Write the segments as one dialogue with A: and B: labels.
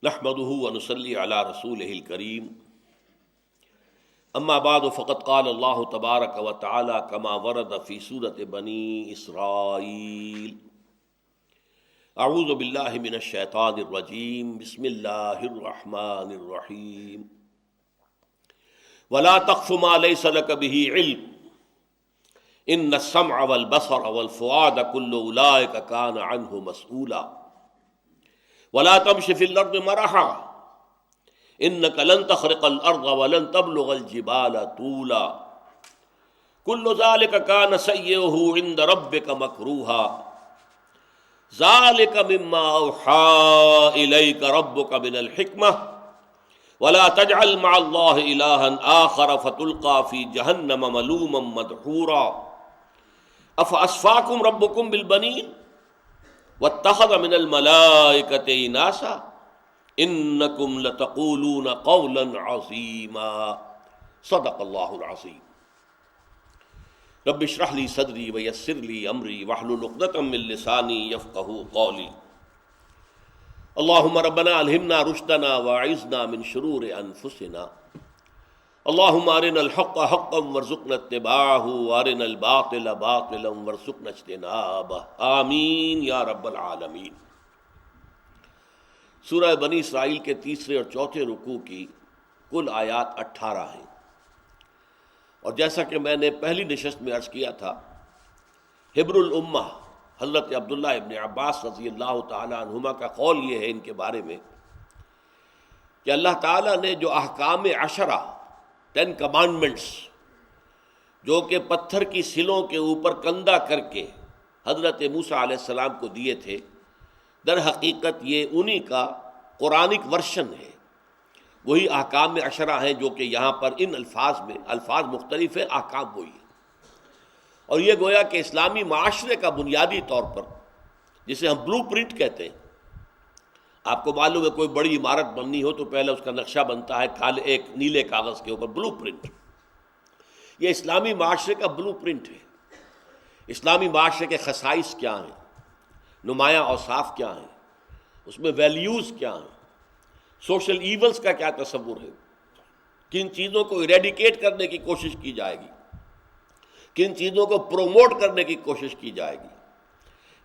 A: نحمده ونصلي على رسوله الكريم اما بعد فقد قال الله تبارك وتعالى كما ورد في سورة بني إسرائيل اعوذ بالله من الشيطان الرجيم بسم الله الرحمن الرحيم ولا تقف ما ليس لك به علم ان السمع والبصر والفؤاد كل اولئك كان عنه مسؤولا ولا تمش في الارض مرحا انك لن تخرق الارض ولن تبلغ الجبال طولا كل ذلك كان سيئه عند ربك مكروها ذلك مما اوحى اليك ربك من الحكمة ولا تجعل مع الله الها آخر فتلقى في جهنم ملوما مدحورا افاصفاكم ربكم بالبنين واتخذ من الملائكة اناسا انکم لتقولون قولا عظیما صدق اللہ العظیم رب اشرح لی صدری ویسر لی امری واحلل عقدۃ من لسانی یفقہوا قولی اللہم ربنا الہمنا رشدنا واعذنا من شرور انفسنا اللہم ارنا الحق حقا وارزقنا اتباعہ وارنا الباطل باطلا وارزقنا اجتنابہ آمین یا رب العالمین۔ سورہ بنی اسرائیل کے تیسرے اور چوتھے رکوع کی کل آیات 18 ہیں، اور جیسا کہ میں نے پہلی نشست میں عرض کیا تھا، حبر الامہ حضرت عبداللہ ابن عباس رضی اللہ تعالی عنہما کا قول یہ ہے ان کے بارے میں کہ اللہ تعالیٰ نے جو احکام عشرہ 10 کمانڈمنٹس جو کہ پتھر کی سلوں کے اوپر کندہ کر کے حضرت موسیٰ علیہ السلام کو دیے تھے، در حقیقت یہ انہی کا قرآنک ورشن ہے، وہی احکام عشرہ ہیں جو کہ یہاں پر ان الفاظ میں الفاظ مختلف ہیں، احکام وہی ہیں۔ اور یہ گویا کہ اسلامی معاشرے کا بنیادی طور پر جسے ہم بلو پرنٹ کہتے ہیں، آپ کو معلوم ہے کوئی بڑی عمارت بننی ہو تو پہلے اس کا نقشہ بنتا ہے ایک نیلے کاغذ کے اوپر، بلو پرنٹ۔ یہ اسلامی معاشرے کا بلو پرنٹ ہے۔ اسلامی معاشرے کے خصائص کیا ہیں، نمایاں اوصاف کیا ہیں، اس میں ویلیوز کیا ہیں، سوشل ایولز کا کیا تصور ہے، کن چیزوں کو ایریڈیکیٹ کرنے کی کوشش کی جائے گی، کن چیزوں کو پروموٹ کرنے کی کوشش کی جائے گی،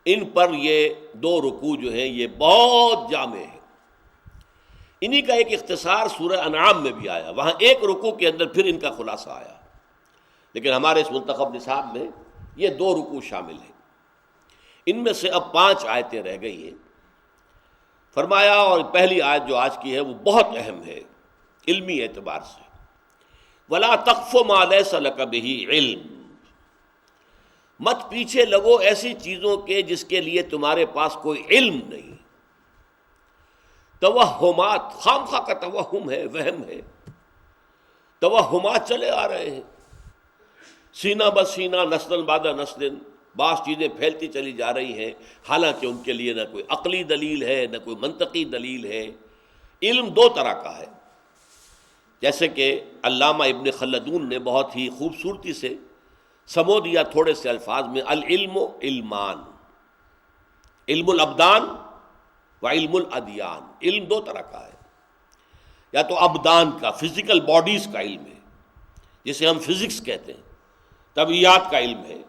A: ان پر یہ 2 رکوع جو ہیں یہ بہت جامع ہے۔ انہی کا ایک اختصار سورہ انعام میں بھی آیا، وہاں ایک رکوع کے اندر پھر ان کا خلاصہ آیا، لیکن ہمارے اس منتخب نصاب میں یہ 2 رکوع شامل ہیں۔ ان میں سے اب 5 آیتیں رہ گئی ہیں۔ فرمایا، اور پہلی آیت جو آج کی ہے وہ بہت اہم ہے علمی اعتبار سے، وَلَا تَقْفُ مَا لَيْسَ لَكَ بِهِ علم، مت پیچھے لگو ایسی چیزوں کے جس کے لیے تمہارے پاس کوئی علم نہیں۔ توہمات، خام خواہ کا توہم ہے، وہم ہے، توہمات چلے آ رہے ہیں سینہ بہ سینہ، نسل بعد نسل، بعض چیزیں پھیلتی چلی جا رہی ہیں، حالانکہ ان کے لیے نہ کوئی عقلی دلیل ہے نہ کوئی منطقی دلیل ہے۔ علم 2 طرح کا ہے، جیسے کہ علامہ ابن خلدون نے بہت ہی خوبصورتی سے سمو دیا تھوڑے سے الفاظ میں، العلم علمان، علم الابدان و علم الادیان۔ علم 2 طرح کا ہے، یا تو ابدان کا، فزیکل باڈیز کا علم ہے جسے ہم فزکس کہتے ہیں، طبیعیات کا علم ہے،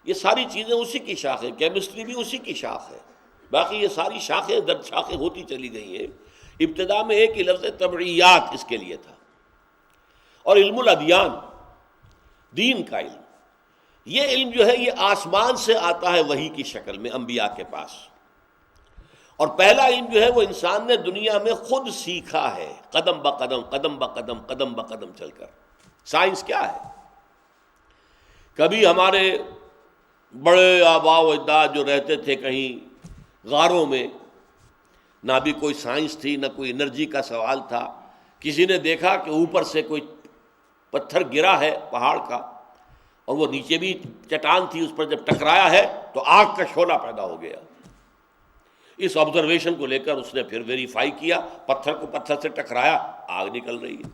A: یہ ساری چیزیں اسی کی شاخ ہے، کیمسٹری بھی اسی کی شاخ ہے، باقی یہ ساری شاخیں در شاخیں ہوتی چلی گئی ہیں۔ ابتدا میں ایک ہی لفظ طبیعیات اس کے لیے تھا۔ اور علم الادیان، دین کا علم، یہ علم جو ہے یہ آسمان سے آتا ہے وحی کی شکل میں انبیاء کے پاس، اور پہلا علم جو ہے وہ انسان نے دنیا میں خود سیکھا ہے، قدم بہ قدم، قدم بہ قدم، قدم بہ قدم چل کر۔ سائنس کیا ہے؟ کبھی ہمارے بڑے آباء و اجداد جو رہتے تھے کہیں غاروں میں، نہ بھی کوئی سائنس تھی نہ کوئی انرجی کا سوال تھا، کسی نے دیکھا کہ اوپر سے کوئی پتھر گرا ہے پہاڑ کا، اور وہ نیچے بھی چٹان تھی، اس پر جب ٹکرایا ہے تو آگ کا شعلہ پیدا ہو گیا۔ اس آبزرویشن کو لے کر اس نے پھر ویریفائی کیا، پتھر کو پتھر سے ٹکرایا، آگ نکل رہی ہے۔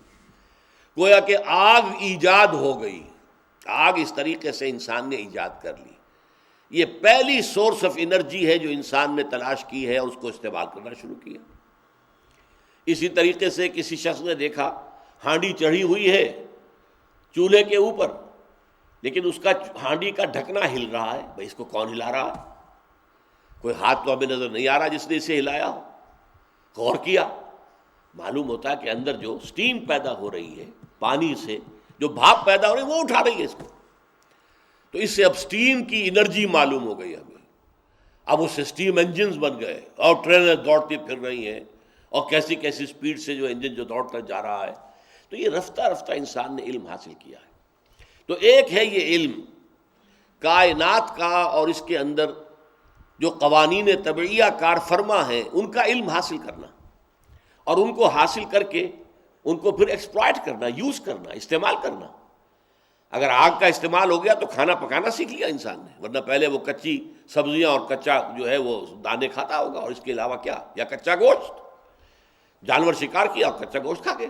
A: گویا کہ آگ ایجاد ہو گئی، آگ اس طریقے سے انسان نے ایجاد کر لی۔ یہ پہلی سورس آف انرجی ہے جو انسان نے تلاش کی ہے اور اس کو استعمال کرنا شروع کیا۔ اسی طریقے سے کسی شخص نے دیکھا ہانڈی چڑھی ہوئی ہے چولہے کے اوپر، لیکن اس کا ہانڈی کا ڈھکنا ہل رہا ہے، بھائی اس کو کون ہلا رہا ہے؟ کوئی ہاتھ تو ہمیں نظر نہیں آ رہا جس نے اسے ہلایا ہو۔ غور کیا، معلوم ہوتا ہے کہ اندر جو سٹیم پیدا ہو رہی ہے پانی سے، جو بھاپ پیدا ہو رہی ہے وہ اٹھا رہی ہے اس کو۔ تو اس سے اب سٹیم کی انرجی معلوم ہو گئی ہمیں۔ اب اس سے سٹیم انجنز بن گئے اور ٹرینیں دوڑتی پھر رہی ہیں، اور کیسی کیسی سپیڈ سے جو انجن جو دوڑتا جا رہا ہے۔ تو یہ رفتہ رفتہ انسان نے علم حاصل کیا ہے۔ تو ایک ہے یہ علم کائنات کا، اور اس کے اندر جو قوانین طبعیہ کار فرما ہیں ان کا علم حاصل کرنا، اور ان کو حاصل کر کے ان کو پھر ایکسپلائٹ کرنا، یوز کرنا، استعمال کرنا۔ اگر آگ کا استعمال ہو گیا تو کھانا پکانا سیکھ لیا انسان نے، ورنہ پہلے وہ کچی سبزیاں اور کچا جو ہے وہ دانے کھاتا ہوگا، اور اس کے علاوہ کیا، یا کچا گوشت، جانور شکار کیا اور کچا گوشت کھا گیا،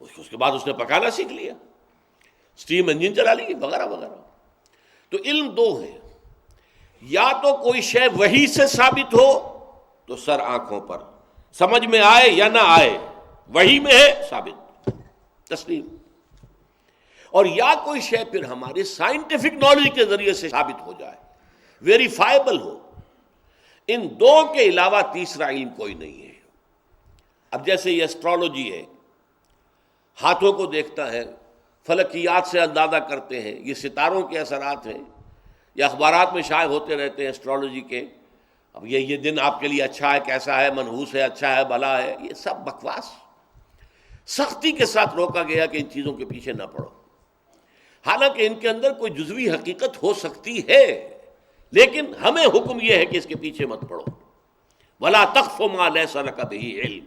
A: اس کے بعد اس نے پکانا سیکھ لیا، سٹیم انجن چلا لیے وغیرہ وغیرہ۔ تو علم دو ہے، یا تو کوئی شے وحی سے ثابت ہو تو سر آنکھوں پر، سمجھ میں آئے یا نہ آئے، وحی میں ہے ثابت، تسلیم، اور یا کوئی شے پھر ہمارے سائنٹیفک نالج کے ذریعے سے ثابت ہو جائے، ویریفائبل ہو۔ ان دو کے علاوہ تیسرا علم کوئی نہیں ہے۔ اب جیسے یہ اسٹرالوجی ہے، ہاتھوں کو دیکھتا ہے، فلکیات سے اندازہ کرتے ہیں، یہ ستاروں کے اثرات ہیں، یا اخبارات میں شائع ہوتے رہتے ہیں اسٹرالوجی کے، اب یہ دن آپ کے لیے اچھا ہے، کیسا ہے، منحوس ہے، اچھا ہے، بھلا ہے، یہ سب بکواس۔ سختی کے ساتھ روکا گیا کہ ان چیزوں کے پیچھے نہ پڑو، حالانکہ ان کے اندر کوئی جزوی حقیقت ہو سکتی ہے، لیکن ہمیں حکم یہ ہے کہ اس کے پیچھے مت پڑو۔ وَلَا تَقْفُ مَا لَيْسَ لَكَ بِهِ عِلْمٌ،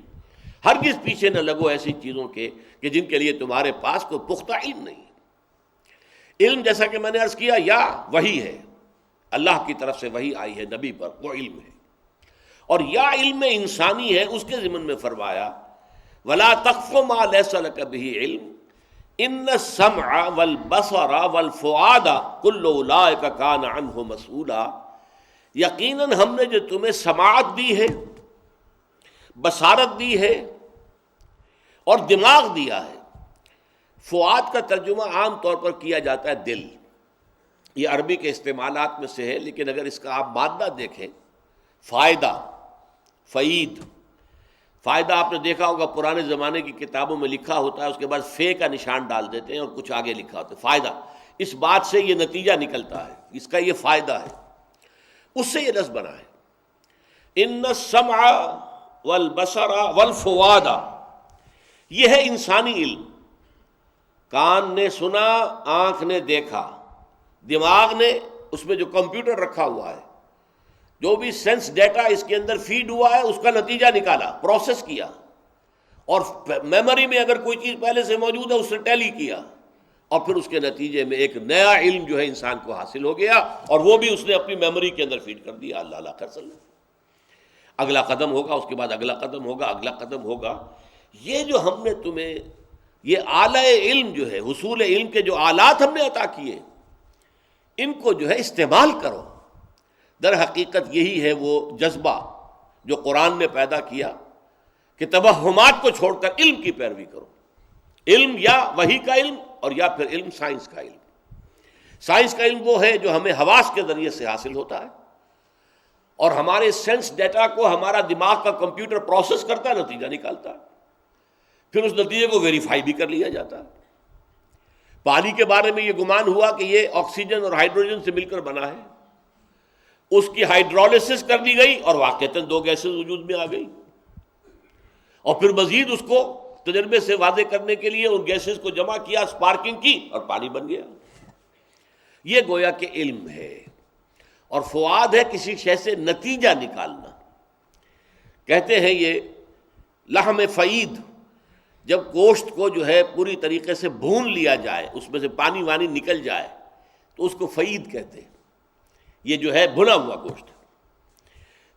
A: ہرگز پیچھے نہ لگو ایسی چیزوں کے کہ جن کے لیے تمہارے پاس کوئی پختہ علم نہیں۔ علم جیسا کہ میں نے عرض کیا یا وحی ہے، اللہ کی طرف سے وحی آئی ہے نبی پر، وہ علم ہے، اور یا علم انسانی ہے، اس کے ضمن میں فرمایا وَلَا تَقْفُ مَا لَيْسَ لَكَ بِهِ عِلْمٌ إِنَّ السَّمْعَ وَالْبَصَرَ وَالْفُؤَادَ كُلُّ أُولَٰئِكَ كَانَ عَنْهُ مَسْئُولًا، یقیناً ہم نے جو تمہیں سماعت دی ہے، بصارت دی ہے، اور دماغ دیا ہے۔ فؤاد کا ترجمہ عام طور پر کیا جاتا ہے دل، یہ عربی کے استعمالات میں سے ہے، لیکن اگر اس کا آپ مادہ دیکھیں، فائدہ، فعید، فائدہ آپ نے دیکھا ہوگا پرانے زمانے کی کتابوں میں لکھا ہوتا ہے، اس کے بعد فے کا نشان ڈال دیتے ہیں اور کچھ آگے لکھا ہوتا ہے فائدہ، اس بات سے یہ نتیجہ نکلتا ہے، اس کا یہ فائدہ ہے، اس سے یہ لفظ بنا ہے۔ ان السمع والبصر والفؤاد، یہ ہے انسانی علم، کان نے سنا، آنکھ نے دیکھا، دماغ نے اس میں جو کمپیوٹر رکھا ہوا ہے، جو بھی سینس ڈیٹا اس کے اندر فیڈ ہوا ہے اس کا نتیجہ نکالا، پروسیس کیا، اور میموری میں اگر کوئی چیز پہلے سے موجود ہے اس سے ٹیلی کیا، اور پھر اس کے نتیجے میں ایک نیا علم جو ہے انسان کو حاصل ہو گیا، اور وہ بھی اس نے اپنی میموری کے اندر فیڈ کر دیا۔ اللہ اللہ کر سلم، اگلا قدم ہوگا، اس کے بعد اگلا قدم ہوگا، اگلا قدم ہوگا۔ یہ جو ہم نے تمہیں یہ اعلی علم جو ہے، حصول علم کے جو آلات ہم نے عطا کیے، ان کو جو ہے استعمال کرو۔ در حقیقت یہی ہے وہ جذبہ جو قرآن نے پیدا کیا کہ توہمات کو چھوڑ کر علم کی پیروی کرو۔ علم یا وحی کا علم، اور یا پھر علم سائنس کا علم۔ سائنس کا علم وہ ہے جو ہمیں حواس کے ذریعے سے حاصل ہوتا ہے، اور ہمارے سینس ڈیٹا کو ہمارا دماغ کا کمپیوٹر پروسیس کرتا ہے، نتیجہ نکالتا ہے، پھر اس نتیجے کو ویریفائی بھی کر لیا جاتا ہے۔ پانی کے بارے میں یہ گمان ہوا کہ یہ آکسیجن اور ہائیڈروجن سے مل کر بنا ہے، اس کی ہائیڈرولسس کر دی گئی اور واقعتاً دو گیسز وجود میں آ گئی، اور پھر مزید اس کو تجربے سے واضح کرنے کے لیے ان گیسز کو جمع کیا، سپارکنگ کی، اور پانی بن گیا۔ یہ گویا کہ علم ہے، اور فؤاد ہے کسی شے سے نتیجہ نکالنا۔ کہتے ہیں یہ لحم فعید، جب گوشت کو جو ہے پوری طریقے سے بھون لیا جائے، اس میں سے پانی وانی نکل جائے تو اس کو فعید کہتے ہیں، یہ جو ہے بھنا ہوا گوشت۔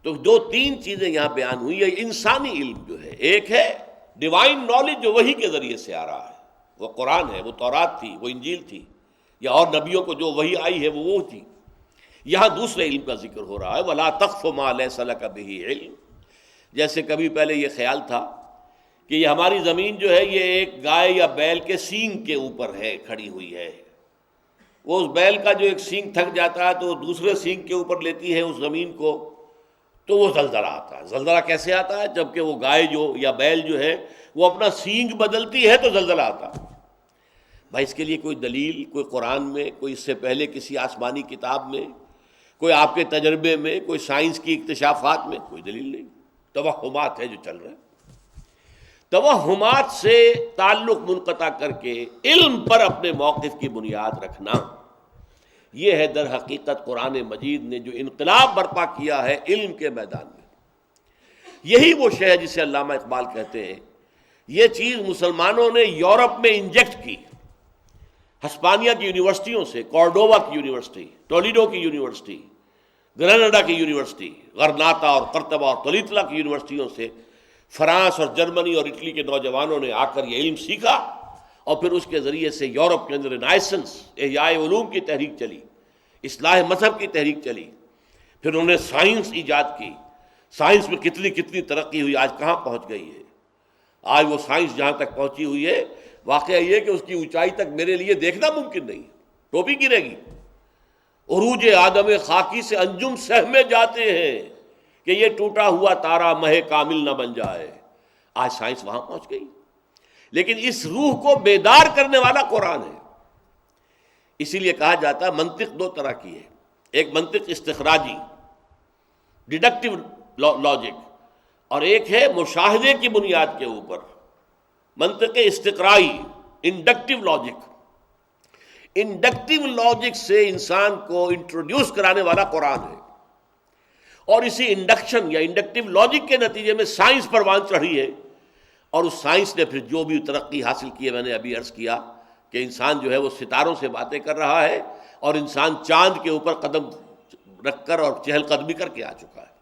A: تو دو تین چیزیں یہاں بیان ہوئی ہے۔ انسانی علم جو ہے، ایک ہے ڈیوائن نالج جو وحی کے ذریعے سے آ رہا ہے، وہ قرآن ہے، وہ تورات تھی، وہ انجیل تھی، یا اور نبیوں کو جو وحی آئی ہے وہ تھی۔ یہاں دوسرے علم کا ذکر ہو رہا ہے، وَلَا تَقْفُ مَا لَيْسَ لَكَ بِهِ عِلْمٌ۔ جیسے کبھی پہلے یہ خیال تھا کہ یہ ہماری زمین جو ہے یہ ایک گائے یا بیل کے سینگ کے اوپر ہے، کھڑی ہوئی ہے، وہ اس بیل کا جو ایک سینگ تھک جاتا ہے تو وہ دوسرے سینگ کے اوپر لیتی ہے اس زمین کو، تو وہ زلزلہ آتا ہے۔ زلزلہ کیسے آتا ہے؟ جبکہ وہ گائے جو یا بیل جو ہے وہ اپنا سینگ بدلتی ہے تو زلزلہ آتا ہے۔ بھائی اس کے لیے کوئی دلیل، کوئی قرآن میں، کوئی اس سے پہلے کسی آسمانی کتاب میں، کوئی آپ کے تجربے میں، کوئی سائنس کی اکتشافات میں کوئی دلیل نہیں، توہمات ہے جو چل رہے ہیں۔ توہمات سے تعلق منقطع کر کے علم پر اپنے موقف کی بنیاد رکھنا، یہ ہے در حقیقت قرآن مجید نے جو انقلاب برپا کیا ہے علم کے میدان میں۔ یہی وہ شے ہے جسے علامہ اقبال کہتے ہیں یہ چیز مسلمانوں نے یورپ میں انجیکٹ کی، ہسپانیہ کی یونیورسٹیوں سے، کورڈووا کی یونیورسٹی، ٹولیڈو کی یونیورسٹی، گریناڈا کی یونیورسٹی، غرناطہ اور قرطبہ اور طلیطلہ کی یونیورسٹیوں سے فرانس اور جرمنی اور اٹلی کے نوجوانوں نے آ کر یہ علم سیکھا، اور پھر اس کے ذریعے سے یورپ کے اندر رینائسنس، احیاء علوم کی تحریک چلی، اصلاح مذہب کی تحریک چلی، پھر انہوں نے سائنس ایجاد کی، سائنس میں کتنی ترقی ہوئی، آج کہاں پہنچ گئی ہے۔ آج وہ سائنس جہاں تک پہنچی ہوئی ہے، واقعہ یہ کہ اس کی اونچائی تک میرے لیے دیکھنا ممکن نہیں، ٹوپی گرے گی۔ عروج آدم خاکی سے انجم سہمے جاتے ہیں کہ یہ ٹوٹا ہوا تارا مہ کامل نہ بن جائے۔ آج سائنس وہاں پہنچ گئی، لیکن اس روح کو بیدار کرنے والا قرآن ہے۔ اسی لیے کہا جاتا ہے منطق دو طرح کی ہے، ایک منطق استخراجی، ڈیڈکٹیو لاجک، اور ایک ہے مشاہدے کی بنیاد کے اوپر منطق استقرائی، انڈکٹیو لاجک۔ انڈکٹیو لاجک سے انسان کو انٹروڈیوس کرانے والا قرآن ہے، اور اسی انڈکشن یا انڈکٹیو لاجک کے نتیجے میں سائنس پروان چڑھی ہے، اور اس سائنس نے پھر جو بھی ترقی حاصل کی ہے، میں نے ابھی عرض کیا کہ انسان جو ہے وہ ستاروں سے باتیں کر رہا ہے، اور انسان چاند کے اوپر قدم رکھ کر اور چہل قدمی کر کے آ چکا ہے۔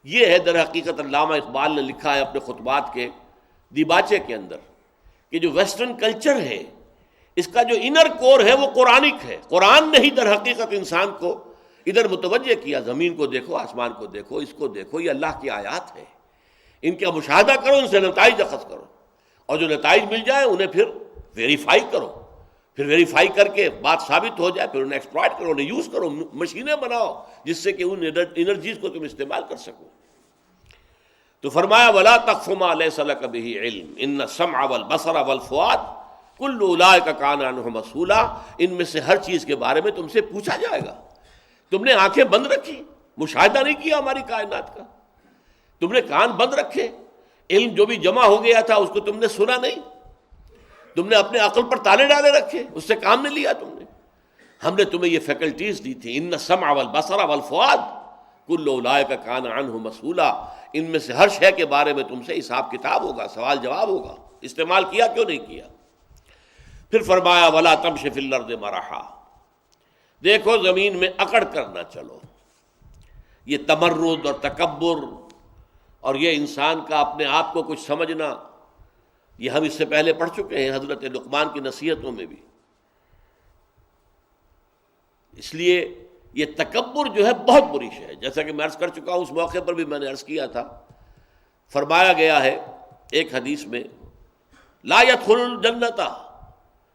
A: یہ ہے در حقیقت علامہ اقبال نے لکھا ہے اپنے خطبات کے دیباچے کے اندر کہ جو ویسٹرن کلچر ہے اس کا جو انر کور ہے وہ قرآنک ہے۔ قرآن نے ہی در حقیقت انسان کو ادھر متوجہ کیا، زمین کو دیکھو، آسمان کو دیکھو، اس کو دیکھو، یہ اللہ کی آیات ہے، ان کا مشاہدہ کرو، ان سے نتائج اخذ کرو، اور جو نتائج مل جائے انہیں پھر ویریفائی کرو، پھر ویریفائی کر کے بات ثابت ہو جائے پھر انہیں ایکسپلائٹ کرو، انہیں یوز کرو، مشینیں بناؤ جس سے کہ ان انرجیز کو تم استعمال کر سکو۔ تو فرمایا وَلَا تَقْفُ مَا لَيْسَ لَكَ بِهِ عِلْمٌ إِنَّ السَّمْعَ وَالْبَصَرَ وَالْفُؤَادَ كُلُّ أُولَٰئِكَ كَانَ عَنْهُ مسئولا، ان میں سے ہر چیز کے بارے میں تم سے پوچھا جائے گا۔ تم نے آنکھیں بند رکھی، مشاہدہ نہیں کیا ہماری کائنات کا، تم نے کان بند رکھے، علم جو بھی جمع ہو گیا تھا اس کو تم نے سنا نہیں، تم نے اپنے عقل پر تالے ڈالے رکھے، اس سے کام نہیں لیا تم نے۔ ہم نے تمہیں یہ فیکلٹیز دی تھی، ان السمع والبصر والفؤاد کل اولئک کان عنہ مسئولا، ان میں سے ہر شے کے بارے میں تم سے حساب کتاب ہوگا، سوال جواب ہوگا، استعمال کیا کیوں نہیں کیا۔ پھر فرمایا ولا تمش فی الارض مرحا، دیکھو زمین میں اکڑ کر نہ چلو۔ یہ تمرد اور تکبر اور یہ انسان کا اپنے آپ کو کچھ سمجھنا، یہ ہم اس سے پہلے پڑھ چکے ہیں حضرت لقمان کی نصیحتوں میں بھی۔ اس لیے یہ تکبر جو ہے بہت بری شے ہے، جیسا کہ میں عرض کر چکا ہوں، اس موقع پر بھی میں نے عرض کیا تھا، فرمایا گیا ہے ایک حدیث میں لا يدخل الجنۃ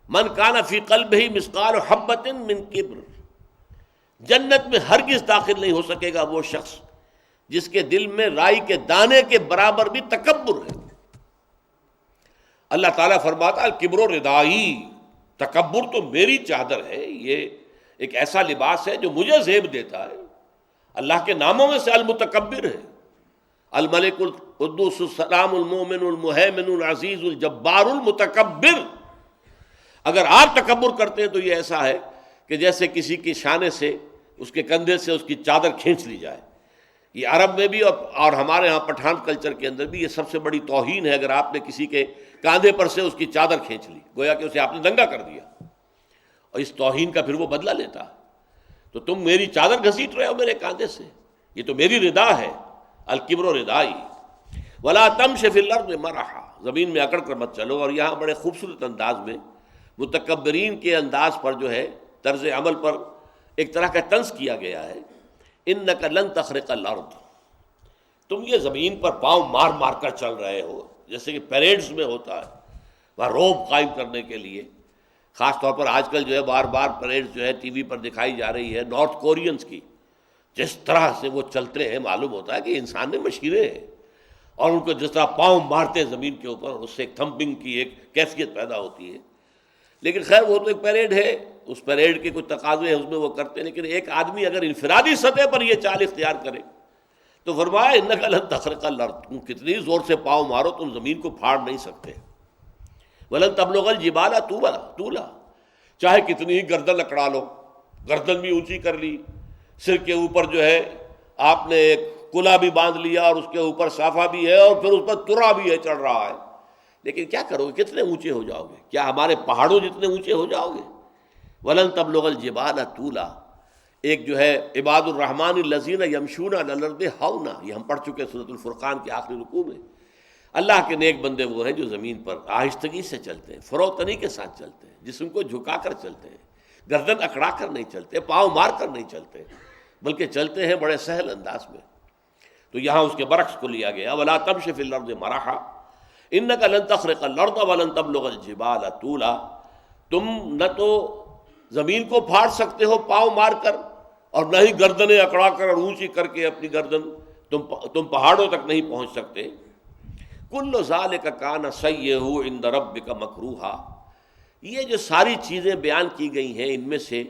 A: من کان فی قلبہ مثقال حبۃ من کبر، جنت میں ہرگز داخل نہیں ہو سکے گا وہ شخص جس کے دل میں رائی کے دانے کے برابر بھی تکبر ہے۔ اللہ تعالیٰ فرماتا الکبر ردائی، تکبر تو میری چادر ہے، یہ ایک ایسا لباس ہے جو مجھے زیب دیتا ہے۔ اللہ کے ناموں میں سے المتکبر ہے، الملک القدوس السلام المومن المہیمن العزیز الجبار المتکبر۔ اگر آپ تکبر کرتے ہیں تو یہ ایسا ہے کہ جیسے کسی کی شانے سے، اس کے کندھے سے اس کی چادر کھینچ لی جائے۔ یہ عرب میں بھی اور ہمارے ہاں پٹھان کلچر کے اندر بھی یہ سب سے بڑی توہین ہے اگر آپ نے کسی کے کاندھے پر سے اس کی چادر کھینچ لی، گویا کہ اسے آپ نے ننگا کر دیا، اور اس توہین کا پھر وہ بدلہ لیتا۔ تو تم میری چادر گھسیٹ رہے ہو میرے کاندھے سے، یہ تو میری ردا ہے، الکبر ردائی۔ ولا تمش فی الارض مرحا، زمین میں اکڑ کر مت چلو۔ اور یہاں بڑے خوبصورت انداز میں متکبرین کے انداز پر جو ہے طرز عمل پر ایک طرح کا طنز کیا گیا ہے، انک لن تخرق الارض، تم یہ زمین پر پاؤں مار مار کر چل رہے ہو، جیسے کہ پیریڈز میں ہوتا ہے، وہاں روب قائم کرنے کے لیے، خاص طور پر آج کل جو ہے بار بار پریڈ جو ہے ٹی وی پر دکھائی جا رہی ہے نارتھ کورینز کی، جس طرح سے وہ چلتے ہیں معلوم ہوتا ہے کہ انسان میں مشیریں ہیں، اور ان کو جس طرح پاؤں مارتے ہیں زمین کے اوپر، اس سے ایک تھمپنگ کی ایک کیفیت پیدا ہوتی ہے۔ لیکن خیر وہ تو ایک پیریڈ ہے، اس پیریڈ کے کچھ تقاضے ہیں، اس میں وہ کرتے ہیں، لیکن ایک آدمی اگر انفرادی سطح پر یہ چال اختیار کرے تو فرمایا انک لن تخرق الارض، تم کتنی زور سے پاؤں مارو تم زمین کو پھاڑ نہیں سکتے، ولن تبلغ الجبال طولا، چاہے کتنی ہی گردن اکڑا لو، گردن بھی اونچی کر لی، سر کے اوپر جو ہے آپ نے ایک کلا بھی باندھ لیا اور اس کے اوپر صافہ بھی ہے اور پھر اس پر ترا بھی ہے چڑھ رہا ہے، لیکن کیا کرو گے؟ کتنے اونچے ہو جاؤ گے؟ کیا ہمارے پہاڑوں جتنے اونچے ہو جاؤ گے؟ ولن تبلغ الجبال طولا۔ ایک جو ہے عباد الرحمن الذین یمشون علی الارض ہونا، یہ ہم پڑھ چکے سورۃ الفرقان کے آخری رکوع میں۔ اللہ کے نیک بندے وہ ہیں جو زمین پر آہستگی سے چلتے ہیں، فروتنی کے ساتھ چلتے ہیں، جسم کو جھکا کر چلتے ہیں، گردن اکڑا کر نہیں چلتے، پاؤں مار کر نہیں چلتے، بلکہ چلتے ہیں بڑے سہل انداز میں۔ تو یہاں اس کے برعکس کو لیا گیا، ولا تمش فی الارض مرحا انک لن تخرق الارض ولن تبلغ الجبال طولا، تم نہ تو زمین کو پھاڑ سکتے ہو پاؤں مار کر، اور نہ ہی گردنیں اکڑا کر اور اونچی کر کے اپنی گردن تم پہاڑوں تک نہیں پہنچ سکتے۔ کل ذالک کان سیئہ عند ربک مکروہا، یہ جو ساری چیزیں بیان کی گئی ہیں ان میں سے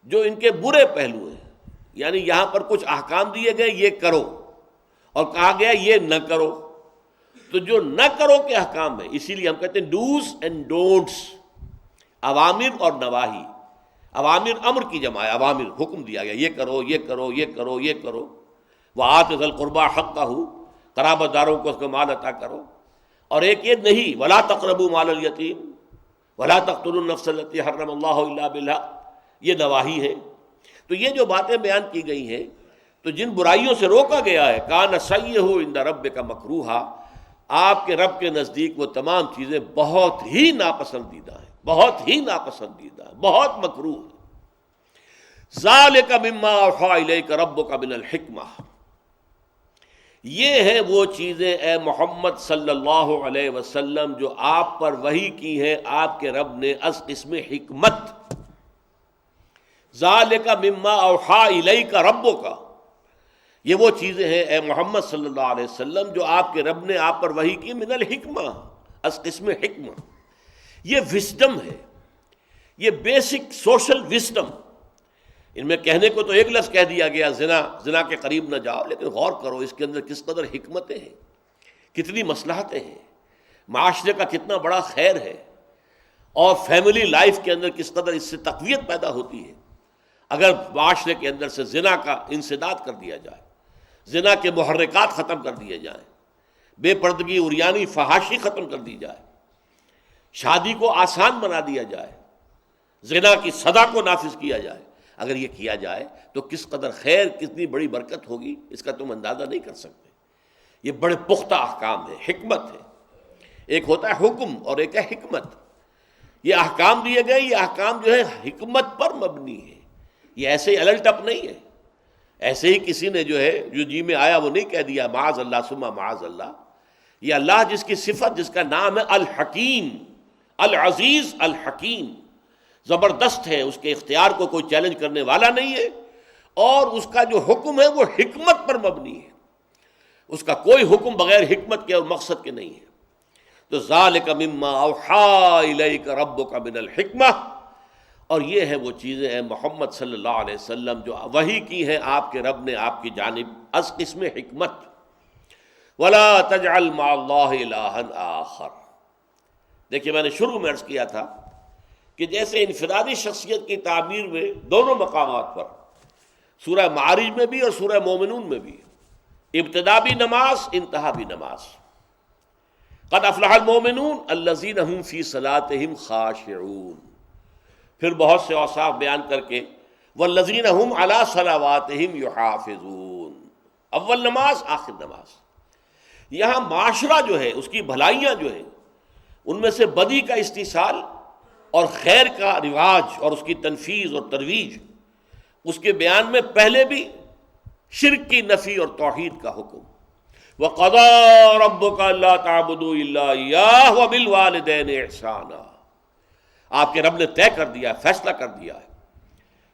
A: جو ان کے برے پہلو ہیں، یعنی یہاں پر کچھ احکام دیے گئے یہ کرو، اور کہا گیا یہ نہ کرو، تو جو نہ کرو کے احکام ہیں، اسی لیے ہم کہتے ہیں ڈوز اینڈ ڈونٹس، اوامر اور نواہی۔ اوامر امر کی جمع ہے، اوامر حکم دیا گیا یہ کرو یہ کرو یہ کرو یہ کرو، وآت ذی القربى حقہ، قرابت داروں کو اس کا مال عطا کرو، اور ایک یہ نہیں ولا تقربوا مال الیتیم ولا تقتلوا النفس التي حرم اللہ الا بالحق، یہ نواہی ہے۔ تو یہ جو باتیں بیان کی گئی ہیں، تو جن برائیوں سے روکا گیا ہے، کان سیئہ عند ربک مکروہا، آپ کے رب کے نزدیک وہ تمام چیزیں بہت ہی ناپسندیدہ ہیں، بہت ہی ناپسندیدہ ہیں، بہت مکروہ ہیں۔ ذالک مما اوحی الیک ربک من الحکمہ، یہ ہیں وہ چیزیں اے محمد صلی اللہ علیہ وسلم جو آپ پر وحی کی ہیں آپ کے رب نے از قسم حکمت۔ ذالک مما اوحی الیک ربک، یہ وہ چیزیں ہیں اے محمد صلی اللہ علیہ وسلم جو آپ کے رب نے آپ پر وحی کی من الحکمہ، از قسم حکمہ۔ یہ وزڈم ہے، یہ بیسک سوشل وزڈم۔ ان میں کہنے کو تو ایک لفظ کہہ دیا گیا زنا کے قریب نہ جاؤ، لیکن غور کرو اس کے اندر کس قدر حکمتیں ہیں، کتنی مصلحتیں ہیں، معاشرے کا کتنا بڑا خیر ہے، اور فیملی لائف کے اندر کس قدر اس سے تقویت پیدا ہوتی ہے اگر معاشرے کے اندر سے زنا کا انسداد کر دیا جائے، زنا کے محرکات ختم کر دیے جائیں، بے پردگی عریانی فحاشی ختم کر دی جائے، شادی کو آسان بنا دیا جائے، زنا کی سزا کو نافذ کیا جائے۔ اگر یہ کیا جائے تو کس قدر خیر، کتنی بڑی برکت ہوگی، اس کا تم اندازہ نہیں کر سکتے۔ یہ بڑے پختہ احکام ہے، حکمت ہے۔ ایک ہوتا ہے حکم اور ایک ہے حکمت۔ یہ احکام دیے گئے، یہ احکام جو ہے حکمت پر مبنی ہے، یہ ایسے ہی الٹ اپ نہیں ہے، ایسے ہی کسی نے جو ہے جو جی میں آیا وہ نہیں کہہ دیا معاذ اللہ ثم معاذ اللہ۔ یہ اللہ جس کی صفت، جس کا نام ہے الحکیم، العزیز الحکیم، زبردست ہے، اس کے اختیار کو کوئی چیلنج کرنے والا نہیں ہے، اور اس کا جو حکم ہے وہ حکمت پر مبنی ہے، اس کا کوئی حکم بغیر حکمت کے اور مقصد کے نہیں ہے۔ تو ذالک مما اوحی الیک ربک من الحکمہ، اور یہ ہے وہ چیزیں ہیں محمد صلی اللہ علیہ وسلم جو وحی کی ہیں آپ کے رب نے آپ کی جانب از قسم حکمت۔ ولا تجعل مع اللہ الہا آخر، دیکھیے میں نے شروع میں عرض کیا تھا کہ جیسے انفرادی شخصیت کی تعبیر میں دونوں مقامات پر، سورہ معارج میں بھی اور سورہ مومنون میں بھی، ابتدا بھی نماز، انتہا بھی نماز۔ قد افلح المومنون الذین هم فی صلاتهم خاشعون، پھر بہت سے اوصاف بیان کر کے والذین هم علی صلواتهم یحافظون، اول نماز آخر نماز۔ یہاں معاشرہ جو ہے، اس کی بھلائیاں جو ہیں، ان میں سے بدی کا استحصال اور خیر کا رواج اور اس کی تنفیذ اور ترویج، اس کے بیان میں پہلے بھی شرک کی نفی اور توحید کا حکم، وَقَضَىٰ رَبُّكَ أَلَّا تَعْبُدُوا إِلَّا إِيَّاهُ وَبِالْوَالِدَيْنِ إِحْسَانًا۔ آپ کے رب نے طے کر دیا ہے، فیصلہ کر دیا ہے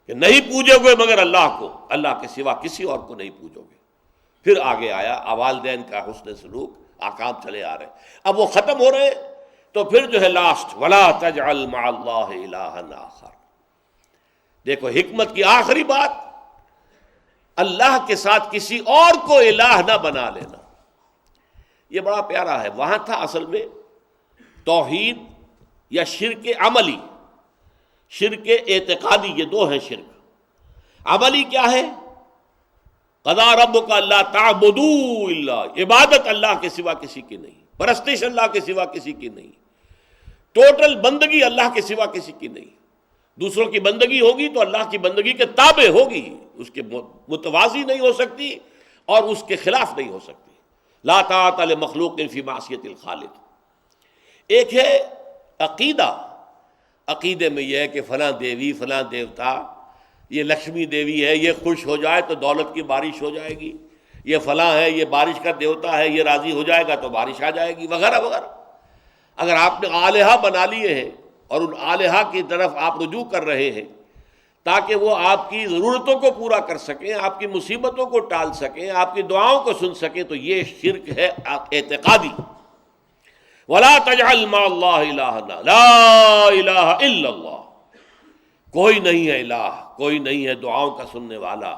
A: کہ نہیں پوجو گے مگر اللہ کو، اللہ کے سوا کسی اور کو نہیں پوجو گے۔ پھر آگے آیا والدین کا حسن سلوک، احکام چلے آ رہے ہیں، اب وہ ختم ہو رہے ہیں تو پھر جو ہے لاسٹ وَلَا تَجْعَلْ مَعَ اللَّهِ إِلَٰهًا آخَرَ۔ دیکھو حکمت کی آخری بات، اللہ کے ساتھ کسی اور کو الہ نہ بنا لینا۔ یہ بڑا پیارا ہے۔ وہاں تھا اصل میں توحید یا شرک عملی، شرک اعتقادی، یہ دو ہیں شرک۔ عملی کیا ہے؟ قضا ربک اللہ تعبدوا الا، عبادت اللہ کے سوا کسی کی نہیں، پرستش اللہ کے سوا کسی کی نہیں، ٹوٹل بندگی اللہ کے سوا کسی کی نہیں۔ دوسروں کی بندگی ہوگی تو اللہ کی بندگی کے تابع ہوگی، اس کے متوازی نہیں ہو سکتی اور اس کے خلاف نہیں ہو سکتی۔ لا طاعۃ لمخلوق فی معصیۃ الخالق۔ ایک ہے عقیدہ، عقیدے میں یہ ہے کہ فلاں دیوی، فلاں دیوتا، یہ لکشمی دیوی ہے، یہ خوش ہو جائے تو دولت کی بارش ہو جائے گی، یہ فلاں ہے، یہ بارش کا دیوتا ہے، یہ راضی ہو جائے گا تو بارش آ جائے گی، وغیرہ وغیرہ۔ اگر آپ نے آلہہ بنا لیے ہیں اور ان آلہہ کی طرف آپ رجوع کر رہے ہیں تاکہ وہ آپ کی ضرورتوں کو پورا کر سکیں، آپ کی مصیبتوں کو ٹال سکیں، آپ کی دعاؤں کو سن سکیں، تو یہ شرک ہے اعتقادی۔ وَلَا تَجْعَلْ مَعَ اللَّهِ إِلَٰهًا، لا الہ الا اللہ، کوئی نہیں ہے الہ، کوئی نہیں ہے دعاؤں کا سننے والا،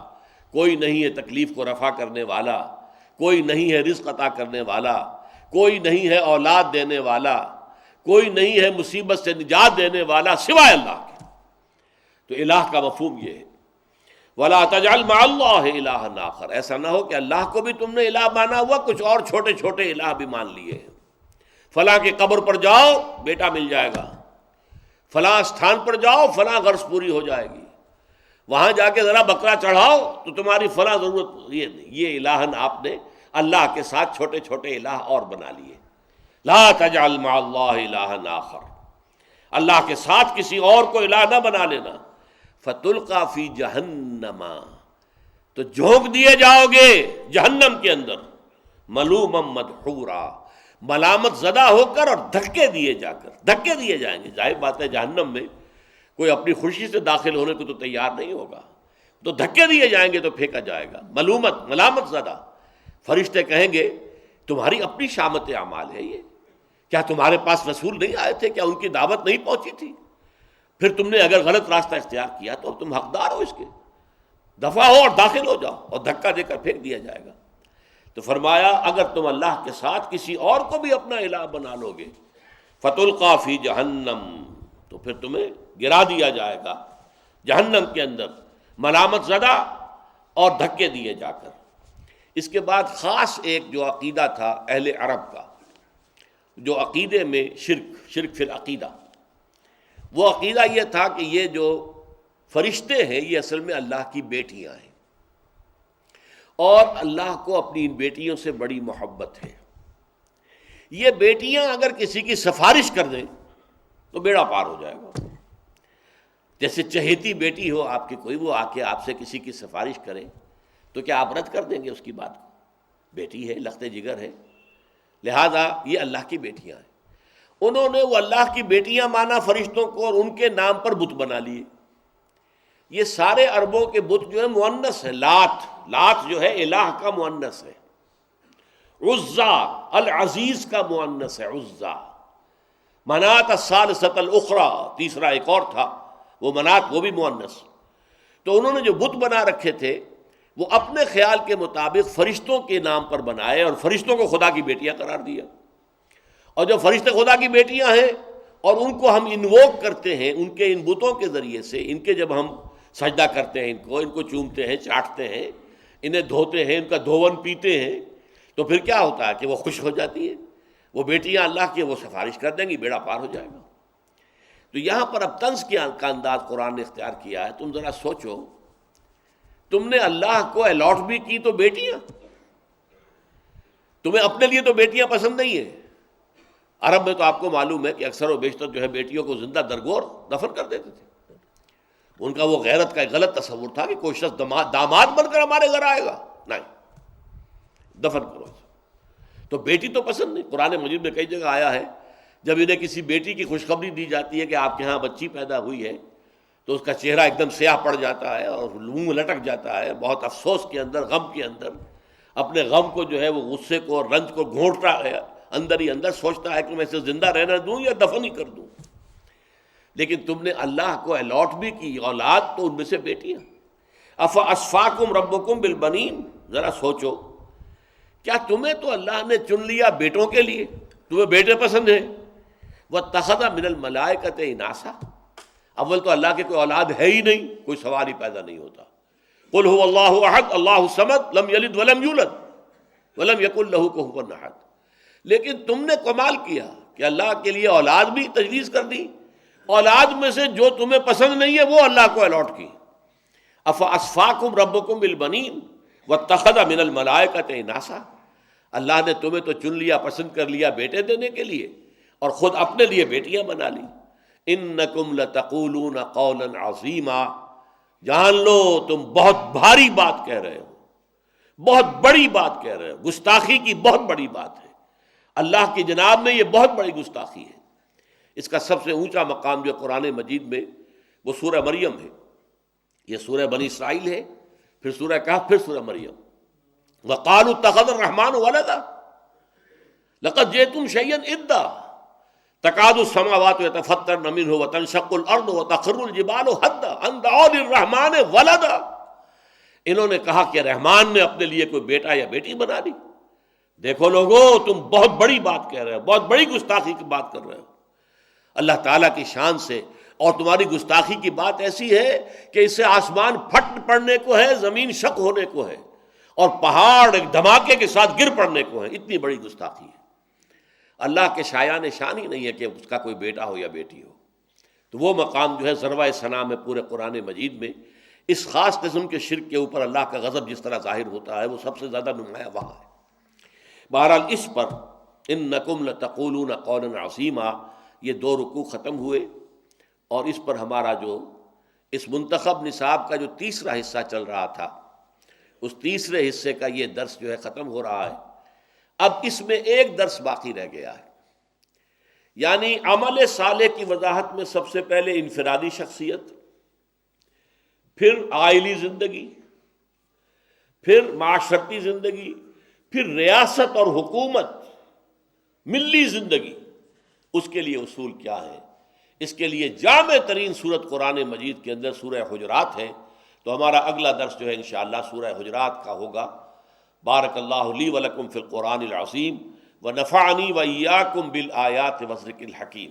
A: کوئی نہیں ہے تکلیف کو رفع کرنے والا، کوئی نہیں ہے رزق عطا کرنے والا، کوئی نہیں ہے اولاد دینے والا، کوئی نہیں ہے مصیبت سے نجات دینے والا سوائے اللہ کے۔ تو الہ کا مفہوم یہ ہے۔ وَلَا تَجْعَلْ مَعَ اللَّهِ إِلَٰهًا آخر، ایسا نہ ہو کہ اللہ کو بھی تم نے الہ مانا ہوا، کچھ اور چھوٹے چھوٹے الہ بھی مان لیے ہیں۔ فلاں کی قبر پر جاؤ بیٹا مل جائے گا، فلاں استھان پر جاؤ فلاں غرض پوری ہو جائے گی، وہاں جا کے ذرا بکرا چڑھاؤ تو تمہاری فلاں ضرورت، یہ نہیں، یہ الہن آپ نے اللہ کے ساتھ چھوٹے چھوٹے الہ اور بنا لیے۔ لا تجعل مع اللہ الہا آخر، اللہ کے ساتھ کسی اور کو الہ نہ بنا لینا۔ فتلقى فی جہنم، تو جھونک دیے جاؤ گے جہنم کے اندر، ملوما مدحورا، ملامت زدہ ہو کر اور دھکے دیے جا کر، دھکے دیے جائیں گے۔ ظاہر بات ہے جہنم میں کوئی اپنی خوشی سے داخل ہونے کو تو تیار نہیں ہوگا، تو دھکے دیے جائیں گے تو پھینکا جائے گا، ملامت زدہ۔ فرشتے کہیں گے تمہاری اپنی شامت اعمال ہے یہ، کیا تمہارے پاس رسول نہیں آئے تھے؟ کیا ان کی دعوت نہیں پہنچی تھی؟ پھر تم نے اگر غلط راستہ اختیار کیا تو اب تم حقدار ہو اس کے، دفع ہو اور داخل ہو جاؤ، اور دھکا دے کر پھینک دیا جائے گا۔ تو فرمایا اگر تم اللہ کے ساتھ کسی اور کو بھی اپنا الہ بنا لو گے، فتلقى فی جہنم، تو پھر تمہیں گرا دیا جائے گا جہنم کے اندر، ملامت زدہ اور دھکے دیے جا کر۔ اس کے بعد خاص ایک جو عقیدہ تھا اہل عرب کا، جو عقیدے میں شرک فی العقیدہ، وہ عقیدہ یہ تھا کہ یہ جو فرشتے ہیں یہ اصل میں اللہ کی بیٹیاں ہیں، اور اللہ کو اپنی ان بیٹیوں سے بڑی محبت ہے۔ یہ بیٹیاں اگر کسی کی سفارش کر دیں تو بیڑا پار ہو جائے گا۔ جیسے چہیتی بیٹی ہو آپ کی کوئی، وہ آ کے آپ سے کسی کی سفارش کرے تو کیا آپ رد کر دیں گے اس کی بات کو؟ بیٹی ہے، لخت جگر ہے، لہذا یہ اللہ کی بیٹیاں ہیں۔ انہوں نے وہ اللہ کی بیٹیاں مانا فرشتوں کو، اور ان کے نام پر بت بنا لیے۔ یہ سارے عربوں کے بت جو ہے مؤنث ہے، لات جو ہے الہ کا مؤنث ہے، عزا العزیز کا مؤنث ہے عزا، منات الثالثۃ الاخری، تیسرا ایک اور تھا وہ منات، وہ بھی مؤنث۔ تو انہوں نے جو بت بنا رکھے تھے وہ اپنے خیال کے مطابق فرشتوں کے نام پر بنائے اور فرشتوں کو خدا کی بیٹیاں قرار دیا۔ اور جو فرشتے خدا کی بیٹیاں ہیں اور ان کو ہم انووک کرتے ہیں ان کے ان بتوں کے ذریعے سے، ان کے جب ہم سجدہ کرتے ہیں، ان کو چومتے ہیں، چاٹتے ہیں، انہیں دھوتے ہیں، ان کا دھون پیتے ہیں، تو پھر کیا ہوتا ہے کہ وہ خوش ہو جاتی ہیں، وہ بیٹیاں اللہ کی، وہ سفارش کر دیں گی، بیڑا پار ہو جائے گا۔ تو یہاں پر اب طنز کا انداز قرآن نے اختیار کیا ہے۔ تم ذرا سوچو، تم نے اللہ کو الاٹ بھی کی تو بیٹیاں، تمہیں اپنے لیے تو بیٹیاں پسند نہیں ہیں۔ عرب میں تو آپ کو معلوم ہے کہ اکثر و بیشتر جو ہے بیٹیوں کو زندہ درگور دفن کر دیتے تھے۔ ان کا وہ غیرت کا ایک غلط تصور تھا کہ کوئی شخص داماد بن کر ہمارے گھر آئے گا، نہیں، دفن کرو۔ تو بیٹی تو پسند نہیں. قرآن مجید میں کئی جگہ آیا ہے جب انہیں کسی بیٹی کی خوشخبری دی جاتی ہے کہ آپ کے ہاں بچی پیدا ہوئی ہے تو اس کا چہرہ ایک دم سیاہ پڑ جاتا ہے اور منہ لٹک جاتا ہے, بہت افسوس کے اندر, غم کے اندر, اپنے غم کو جو ہے وہ غصے کو اور رنج کو گھونٹتا ہے اندر ہی اندر, سوچتا ہے کہ میں اسے زندہ رہنا دوں یا دفن ہی کر دوں. لیکن تم نے اللہ کو الاٹ بھی کی اولاد, تو ان میں سے بیٹیاں. افاسفاکم ربکم بالبنین, ذرا سوچو, کیا تمہیں تو اللہ نے چن لیا بیٹوں کے لیے, تمہیں بیٹے پسند ہیں. واتخذ من الملائکۃ اناسا, اول تو اللہ کے کوئی اولاد ہے ہی نہیں, کوئی سوال ہی پیدا نہیں ہوتا. قل هو اللہ احد اللہ الصمد لم یلد ولم یولد ولم یکن لہ کفوا احد. لیکن تم نے کمال کیا کہ اللہ کے لیے اولاد بھی تجویز کر دی, اولاد میں سے جو تمہیں پسند نہیں ہے وہ اللہ کو الاٹ کی. افاسفاکم ربکم بالبنین واتخذ من الملائکۃ اناسا, اللہ نے تمہیں تو چن لیا, پسند کر لیا بیٹے دینے کے لیے, اور خود اپنے لیے بیٹیاں بنا لی. انکم لتقولون قولا عظیما, جان لو تم بہت بھاری بات کہہ رہے ہو, بہت بڑی بات کہہ رہے ہو, گستاخی کی بہت بڑی بات ہے. اللہ کی جناب میں یہ بہت بڑی گستاخی ہے. اس کا سب سے اونچا مقام جو قرآن مجید میں وہ سورہ مریم ہے. یہ سورہ بنی اسرائیل ہے, پھر سورہ کہف, پھر سورہ مریم. وقالوا اتخذ الرحمن ولدا لقد جئتم شيئا ادا تكاد السماوات يتفطرن منه وتنشق الارض وتخر الجبال هدا ان دعوا للرحمن ولدا. انہوں نے کہا کہ رحمان نے اپنے لیے کوئی بیٹا یا بیٹی بنا لی. دیکھو لوگو, تم بہت بڑی بات کہہ رہے ہو, بہت بڑی گستاخی کی بات کر رہے ہو اللہ تعالیٰ کی شان سے. اور تمہاری گستاخی کی بات ایسی ہے کہ اس سے آسمان پھٹ پڑنے کو ہے, زمین شق ہونے کو ہے, اور پہاڑ ایک دھماکے کے ساتھ گر پڑنے کو ہے. اتنی بڑی گستاخی ہے. اللہ کے شایان شان ہی نہیں ہے کہ اس کا کوئی بیٹا ہو یا بیٹی ہو. تو وہ مقام جو ہے ذروۂ ثنا میں پورے قرآن مجید میں اس خاص قسم کے شرک کے اوپر اللہ کا غضب جس طرح ظاہر ہوتا ہے وہ سب سے زیادہ نمایاں وہاں ہے. بہرحال اس پر انکم لتقولون قولا عظیما, یہ 2 رکوع ختم ہوئے, اور اس پر ہمارا جو اس منتخب نصاب کا جو تیسرا حصہ چل رہا تھا اس تیسرے حصے کا یہ درس جو ہے ختم ہو رہا ہے. اب اس میں ایک درس باقی رہ گیا ہے, یعنی عمل صالح کی وضاحت میں سب سے پہلے انفرادی شخصیت, پھر عائلی زندگی, پھر معاشرتی زندگی, پھر ریاست اور حکومت, ملی زندگی. اس کے لیے اصول کیا ہے؟ اس کے لیے جامع ترین سورت قرآن مجید کے اندر سورہ حجرات ہے. تو ہمارا اگلا درس جو ہے انشاءاللہ سورہ حجرات کا ہوگا. بارک اللہ لی ولکم فی القرآن العظیم ونفعنی وإیاکم بالآیات والذکر الحکیم.